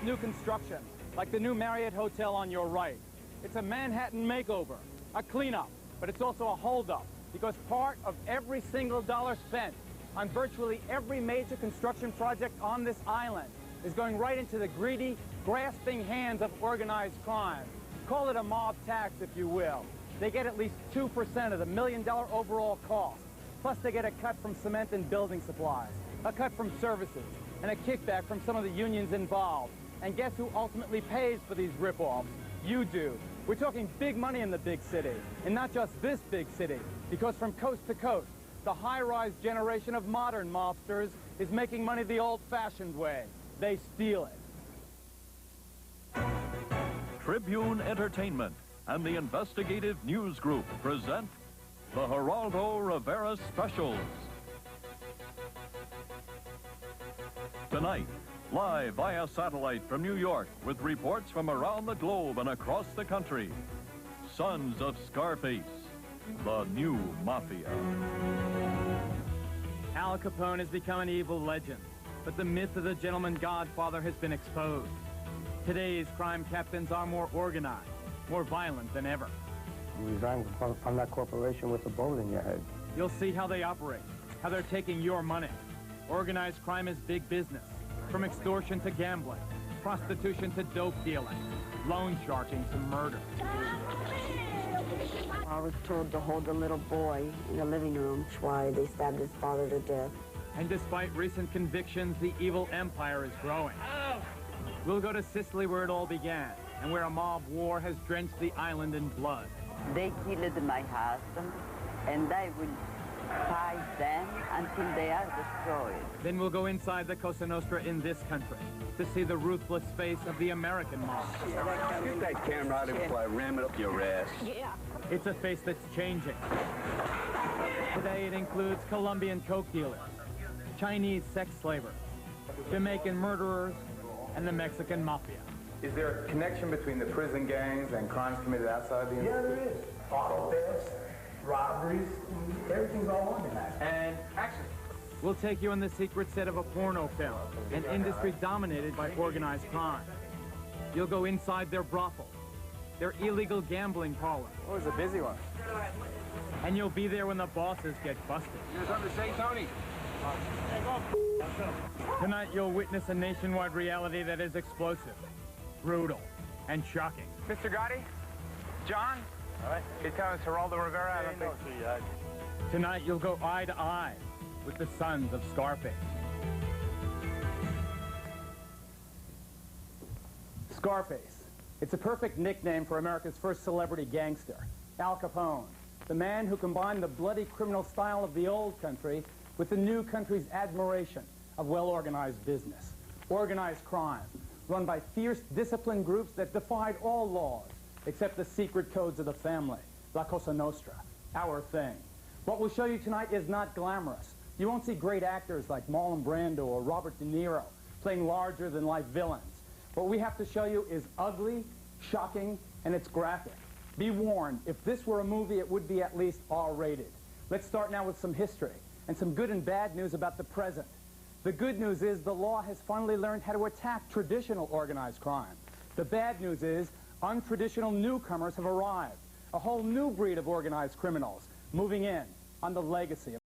new construction, like the new Marriott Hotel on your right. It's a Manhattan makeover, a cleanup, but it's also a holdup, because part of every single dollar spent on virtually every major construction project on this island is going right into the greedy, grasping hands of organized crime. Call it a mob tax, if you will. They get at least 2% of the $1 million overall cost. Plus, they get a cut from cement and building supplies, a cut from services, and a kickback from some of the unions involved. And guess who ultimately pays for these rip-offs? You do. We're talking big money in the big city, and not just this big city, because from coast to coast, the high-rise generation of modern mobsters is making money the old-fashioned way. They steal it. Tribune Entertainment and the Investigative News Group present the Geraldo Rivera Specials. Tonight, live via satellite from New York with reports from around the globe and across the country. Sons of Scarface, the new mafia. Al Capone has become an evil legend, but the myth of the gentleman godfather has been exposed. Today's crime captains are more organized, more violent than ever. You resigned from that corporation with a bullet in your head. You'll see how they operate, how they're taking your money. Organized crime is big business, from extortion to gambling, prostitution to dope dealing, loan sharking to murder. I was told to hold the little boy in the living room. That's why they stabbed his father to death. And despite recent convictions, the evil empire is growing. We'll go to Sicily, where it all began, and where a mob war has drenched the island in blood. They killed my husband, and I will fight them until they are destroyed. Then we'll go inside the Cosa Nostra in this country to see the ruthless face of the American mob. Get that camera out of here before I ram it up your ass. Yeah. It's a face that's changing. Today it includes Colombian coke dealers, Chinese sex slavers, Jamaican murderers, and the Mexican mafia. Is there a connection between the prison gangs and crimes committed outside the institute? Yeah, there is. Auto thefts, robberies, everything's all organized. And action. We'll take you on the secret set of a porno film, an industry dominated by organized crime. You'll go inside their brothels, their illegal gambling parlors. Oh, it's a busy one. And you'll be there when the bosses get busted. Here's something to say, Tony. Tonight you'll witness a nationwide reality that is explosive, brutal, and shocking. Mr. Gotti? John? All right. He's telling us Geraldo Rivera. I don't think... Tonight you'll go eye to eye with the sons of Scarface. Scarface. It's a perfect nickname for America's first celebrity gangster, Al Capone, the man who combined the bloody criminal style of the old country with the new country's admiration of well-organized business, organized crime, run by fierce, disciplined groups that defied all laws, except the secret codes of the family, La Cosa Nostra, our thing. What we'll show you tonight is not glamorous. You won't see great actors like Marlon Brando or Robert De Niro playing larger-than-life villains. What we have to show you is ugly, shocking, and it's graphic. Be warned, if this were a movie, it would be at least R-rated. Let's start now with some history and some good and bad news about the present. The good news is the law has finally learned how to attack traditional organized crime. The bad news is untraditional newcomers have arrived, a whole new breed of organized criminals moving in on the legacy of